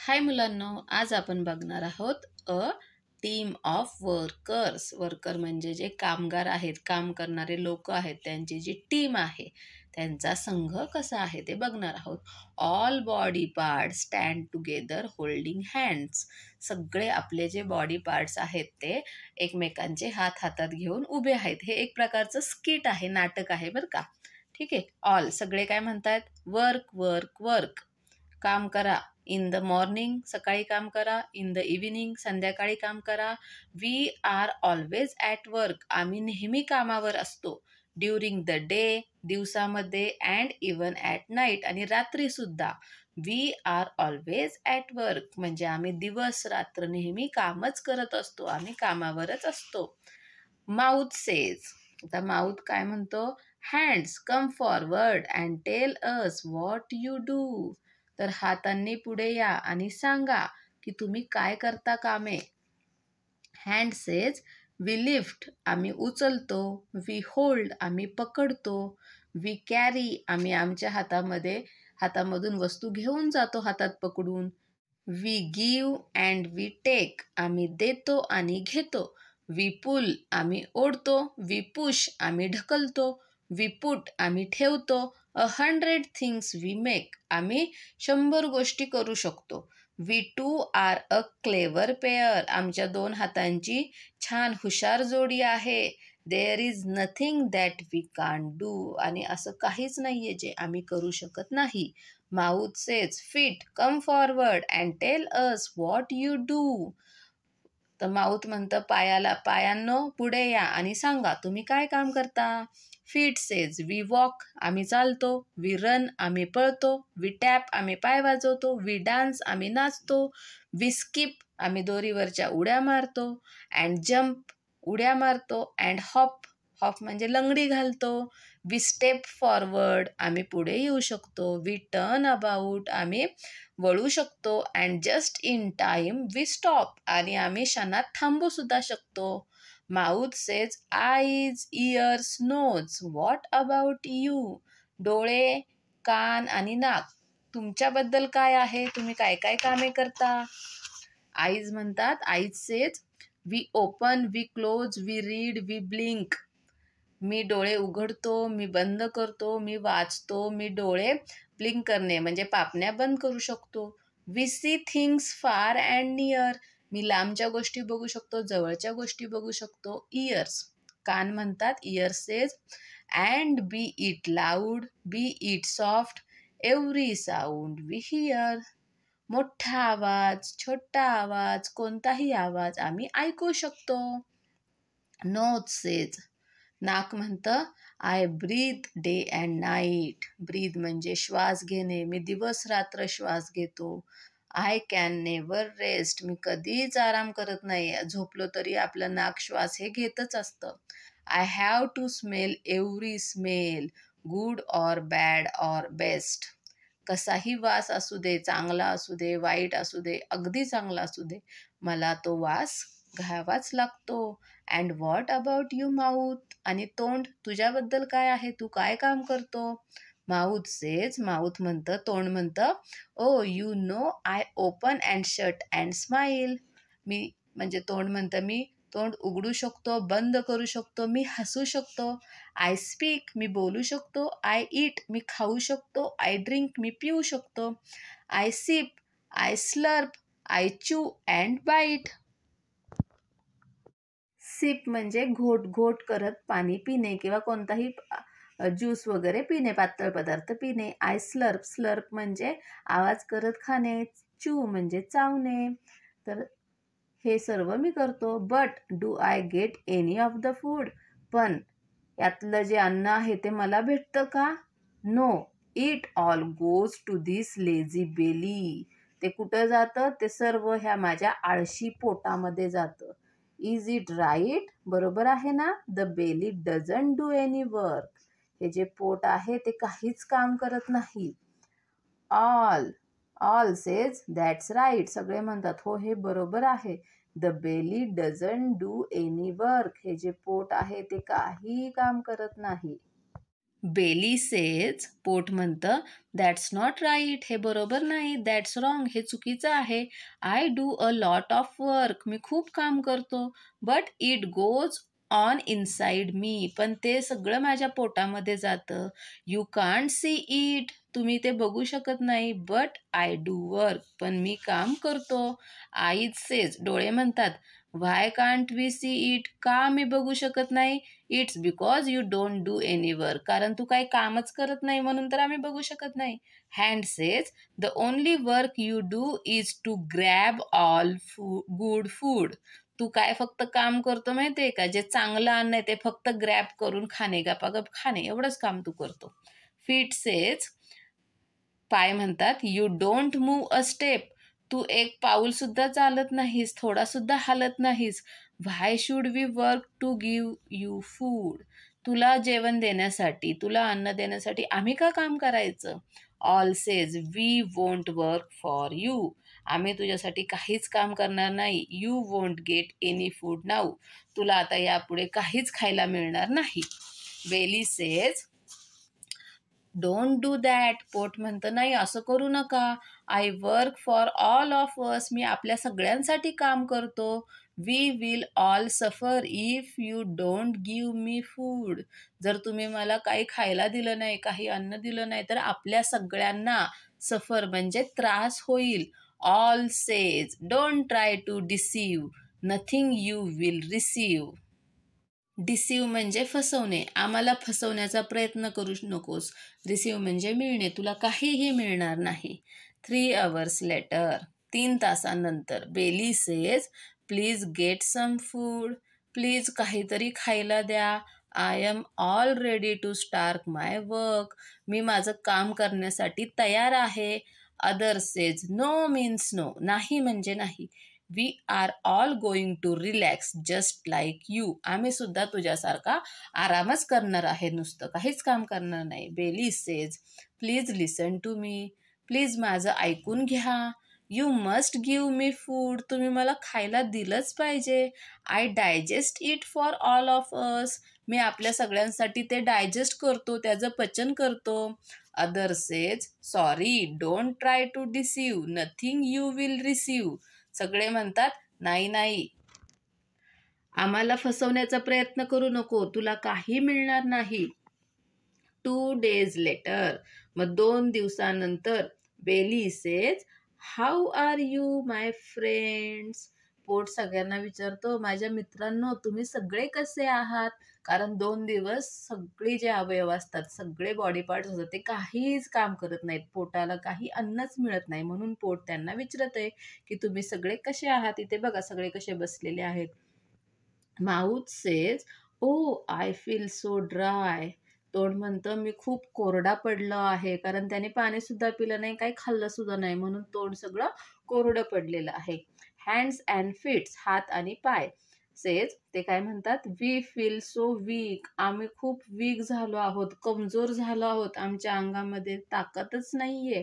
हाय मुलांनो, आज आपण बघणार आहोत a team of workers. Worker म्हणजे जे कामगार आहेत, काम करणारे लोक आहेत, त्यांची जी टीम आहे, त्यांचा संघ कसा आहे ते बघणार आहोत. All body parts stand together holding hands. सगळे आपले जे बॉडी पार्ट्स आहेत ते एकमेकांचे हात हातात घेऊन उभे आहेत. हे एक प्रकारचं स्किट आहे, नाटक आहे बरं का. ठीक आहे. ऑल सगळे काय म्हणतात? Work work work. काम करा. इन द मॉर्निंग सकाळी काम करा, इन द इव्हिनिंग संध्याकाळी काम करा. We are always at work. आम्ही नेहमी कामावर असतो. ड्युरिंग द डे दिवसामध्ये, अँड इवन ॲट नाईट आणि रात्री सुद्धा. We are always at work म्हणजे आम्ही दिवस रात्र नेहमी कामच करत असतो, आम्ही कामावरच असतो. Mouth says. आता माउथ काय म्हणतो? Hands come forward and tell us what you do. तर हातांनी पुढे या आणि सांगा की तुम्ही काय करता कामे. हँड सेज वी लिफ्ट, आम्ही उचलतो. वी होल्ड, आम्ही पकडतो. वी कॅरी, आम्ही आमच्या हातामधून वस्तू घेऊन जातो हातात पकडून. We give and we take, आम्ही देतो आणि घेतो. वी पुल, आम्ही ओढतो. वी पुश, आम्ही ढकलतो. वी पुट, आम्ही ठेवतो. 100 थिंग्स वी मेक, आम्ही 100 गोष्टी करू शकतो. We two are a clever pair, आमच्या 2 हातांची छान हुशार जोडी आहे. There is nothing that we can't do, आणि असं काहीच नाहीये जे आम्ही करू शकत नाही. Mouth says feet come forward and tell us what you do. तर माउथ म्हणतं पायांनो पुढे या आणि सांगा तुम्ही काय काम करता. फीट सेज वी वॉक, आम्ही चालतो. वी रन, आम्ही पळतो. वी टॅप, आम्ही पाय वाजवतो. वी डान्स, आम्ही नाचतो. वी स्किप, आम्ही दोरीवरच्या उड्या मारतो. अँड जम्प, उड्या मारतो. अँड हॉप, हॉप म्हणजे लंगडी घालतो. वी स्टेप फॉरवर्ड, आम्ही पुढे येऊ शकतो. वी टर्न अबाउट, आम्ही वळू शकतो. And just in time we stop, आणि आम्ही क्षणात थांबू सुद्धा शकतो. Mouth says eyes ears nose what about you. डोळे, कान आणि नाक, तुमच्याबद्दल काय आहे? तुम्ही काय काय कामे करता? आईज म्हणतात, eyes says we open, we close, we read, we blink. मी डोळे उघडतो, मी बंद करतो, मी वाचतो. मी डोळे ब्लिंक करणे म्हणजे पापण्या बंद करू शकतो. वी सी थिंग्स फार अँड नियर, मी लांबच्या गोष्टी बघू शकतो, जवळच्या गोष्टी बघू शकतो. इयर्स, कान म्हणतात, ear says and be it loud, be it soft, every sound we hear. मोठा आवाज, छोटा आवाज, कोणताही आवाज आम्ही ऐकू शकतो. नोज सेज, नाक म्हणतं I breathe day and night. Breathe म्हणजे श्वास घेणे, मी दिवस रात्र श्वास घेतो. आय कॅन नेवर रेस्ट, मी कधीच आराम करत नाही. झोपलो तरी आपलं नाक श्वास हे घेतच असतं. I have to smell every smell, good or bad or best. कसाही वास असू दे, चांगला असू दे, वाईट असू दे, अगदी चांगला असू दे, मला तो वास घ्यावाच लागतो. And what about you mouth, आणि तोंड, तुझ्याबद्दल काय आहे? तू काय काम करतो? माउथ सेज, माउथ म्हणतं, तोंड म्हणतं, oh you know I open and shut and smile. मी म्हणजे तोंड म्हणतं, मी तोंड उघडू शकतो, बंद करू शकतो, मी हसू शकतो. आय स्पीक, मी बोलू शकतो. आय ईट, मी खाऊ शकतो. आय ड्रिंक, मी पिऊ शकतो. I sip, I slurp, I chew and bite. Sip म्हणजे घोट घोट करत पाणी पिणे किंवा कोणताही ज्यूस वगैरे पिणे, पातळ पदार्थ पिणे. आय स्लर्प, स्लर्प म्हणजे आवाज करत खाणे. चू म्हणजे चावणे. तर हे सर्व मी करतो. But do I get any of the food, पण यातलं जे अन्न आहे ते मला भेटतं का? No, it all goes to this lazy belly. ते कुठं जातं? ते सर्व ह्या माझ्या आळशी पोटामध्ये जातं. Is it right? बरोबर आहे ना? The belly doesn't do any work. हे जे पोट आहे ते काहीच काम करत नाही. All say that's right. सगळे म्हणतात हो, हे बरोबर आहे. The belly doesn't do any work. हे जे पोट आहे ते काही काम करत नाही. बेली सेज, पोट म्हणतं, दॅट्स नॉट राईट, हे बरोबर नाही, दॅट्स रॉंग, हे चुकीचं आहे. I do a lot of work, मी खूप काम करतो. But it goes on inside me, पण ते सगळं माझ्या पोटामध्ये जातं. यू कांट सी इट, तुम्ही ते बघू शकत नाही. बट आय डू वर्क, पण मी काम करतो. आईज सेज, डोळे म्हणतात, व्हाय कांट वी सी इट, का मी बघू शकत नाही. It's because you don't do any work, कारण तू काही कामच करत नाही म्हणून तर आम्ही बघू शकत नाही. Hand says, the only work you do is to grab all good food, तू काय फक्त काम करतो माहितीये का, जे चांगलं अन्न आहे ते फक्त ग्रॅब करून खाणे, गपागप खाणे, एवढंच काम तू करतो. फीट सेज, पाय म्हणतात, you don't move a step, तू एक पाऊल सुद्धा चालत नाहीस, थोडा सुद्धा हालत नाहीस. Why should we work to give you food, तुला जेवण देण्यासाठी, तुला अन्न देण्यासाठी आम्ही का काम करायचं. All says, we won't work for you, आम्ही तुझ्यासाठी काहीच काम करणार नाही. You won't get any food now, तुला आता यापुढे काहीच खायला मिळणार नाही. Belly says, don't do that, पोट म्हणतं, नाही असं करू नका. I work for all of us, मी आपल्या सगळ्यांसाठी काम करतो. We will all suffer if you don't give me food, जर तुम्ही मला काही खायला दिलं नाही, काही अन्न दिलं नाही तर आपल्या सगळ्यांना सफर म्हणजे त्रास होईल. All says, don't try to deceive, nothing you will receive. Deceive म्हणजे फसवणे, आम्हाला फसवण्याचा प्रयत्न करू नकोस. रिसीव म्हणजे मिळणे, तुला काहीही मिळणार नाही. 3 hours लेटर, 3 तासानंतर. Belly says, please get some food, please काहीतरी खायला द्या. I am all ready to start my work, मी माझं काम करण्यासाठी तयार आहे. Other says, no means no, नाही म्हणजे नाही. We are all going to relax just like you, आम्ही सुद्धा तुझ्यासारखा आरामच करणार आहे, नुसतं काहीच काम करणार नाही. Belly says, please listen to me, please माझं ऐकून घ्या. You must give me food, तुम्ही मला खायला दिलंच पाहिजे. I digest it for all of us, मी आपल्या सगळ्यांसाठी ते डायजेस्ट करतो, त्याचं पचन करतो. Other says, sorry, don't try to deceive, nothing you will receive, सगळे म्हणतात, नाही नाही, आम्हाला फसवण्याचा प्रयत्न करू नको, तुला काही मिळणार नाही. 2 days लेटर, मग 2 दिवसानंतर. Belly says, how are you my friends, पोट सगळ्यांना विचारतो, माझ्या मित्रांनो तुम्ही सगळे कसे आहात. कारण 2 दिवस सगळे जे अवयव असतात, सगळे बॉडी पार्ट्स असतात, ते काहीच काम करत नाहीत, पोटाला काही अन्नच मिळत नाही, म्हणून पोट त्यांना विचारत आहे की तुम्ही सगळे कसे आहात. इथे बघा सगळे कसे बसलेले आहेत. Mouth says, oh I feel so dry, तोंड म्हणतं मी खूप कोरडा पडलो आहे, कारण त्याने पाणी सुद्धा पिलं नाही, काही खाल्लं सुद्धा नाही, म्हणून तोंड सगळं कोरडं पडलेलं आहे. हँड्स अँड फीट्स, हात आणि पाय सेज, ते काय म्हणतात, वी फील सो वीक, आम्ही खूप वीक झालो आहोत, कमजोर झालो आहोत, आमच्या अंगामध्ये ताकदच नाहीये.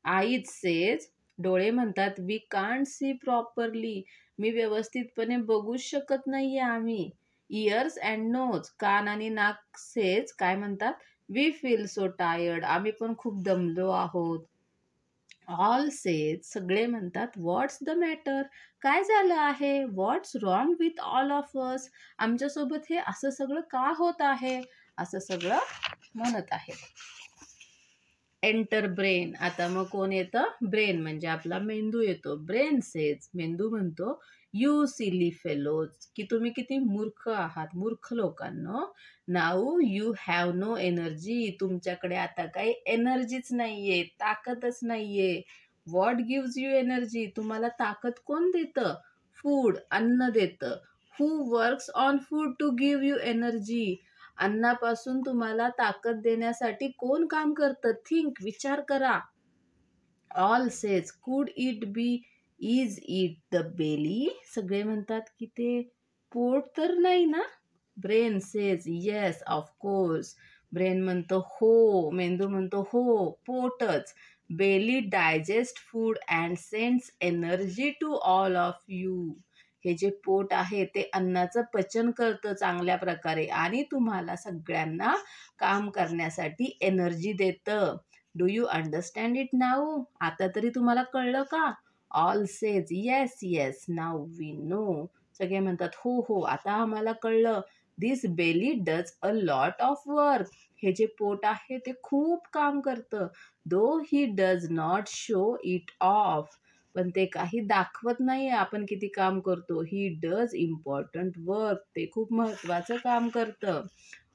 आईज सेज, डोळे म्हणतात, वी कांट सी प्रॉपरली, मी व्यवस्थितपणे बघूच शकत नाहीये आम्ही. इयर्स अँड नोज, कान आणि नाक सेज, काय म्हणतात, वी फील सो टायर्ड, आम्ही पण खूप दमलो आहोत. ऑल सेज, सगळे म्हणतात, व्हॉट्स द मॅटर, काय झालं आहे. What's wrong with all of us, आमच्यासोबत हे असं सगळं का होत आहे, असं सगळं म्हणत आहे. एंटर ब्रेन, आता मग कोण येतं, ब्रेन म्हणजे आपला मेंदू येतो. ब्रेन सेज, मेंदू म्हणतो, यू सिली फेलोज, की तुम्ही किती मूर्ख आहात, मूर्ख लोकांनो. Now you have no energy, तुमच्याकडे आता काही एनर्जीच नाहीये, ताकदच नाहीये. व्हॉट गिव्ज यू एनर्जी, तुम्हाला ताकद कोण देतं. फूड, अन्न देतं. Who works on food to give you energy, अन्नापासून तुम्हाला ताकद देण्यासाठी कोण काम करतं. थिंक, विचार करा. All say, could it be, is it the belly, सगळे म्हणतात की ते पोट तर नाही ना. Brain says, yes of course, brain म्हणतो हो, मेंदू म्हणतो हो, पोटच. Belly digests food and sends energy to all of you, हे जे पोट आहे ते अन्नाचं पचन करतं चांगल्या प्रकारे आणि तुम्हाला सगळ्यांना काम करण्यासाठी एनर्जी देतं. Do you understand it now? आता तरी तुम्हाला कळलं का? All says yes yes, now we know. सगळे म्हणतात हो हो, आता आम्हाला कळलं. This belly does a lot of work. हे जे पोट आहे ते खूप काम करतं. Though he does not show it off. पण ते काही दाखवत नाही आपण किती काम करतो. He does important work. ते खूप महत्वाचं काम करतं.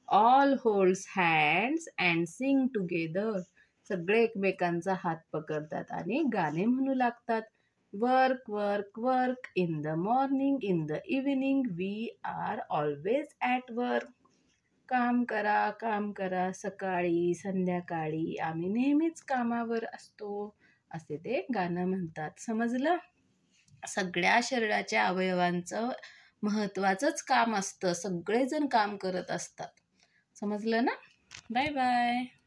All holds hands and sing together. सगळे एकमेकांचा हात पकडतात आणि गाणे म्हणू लागतात. Work work work, in the morning, in the evening, we are always at work. काम करा, सकाळी संध्याकाळी आम्ही नेहमीच कामावर असतो, असे ते गाणं म्हणतात. समजलं? सगळ्या शरीराच्या अवयवांचं महत्वाचंच काम असतं. सगळेजण काम करत असतात. समजलं ना? Bye bye.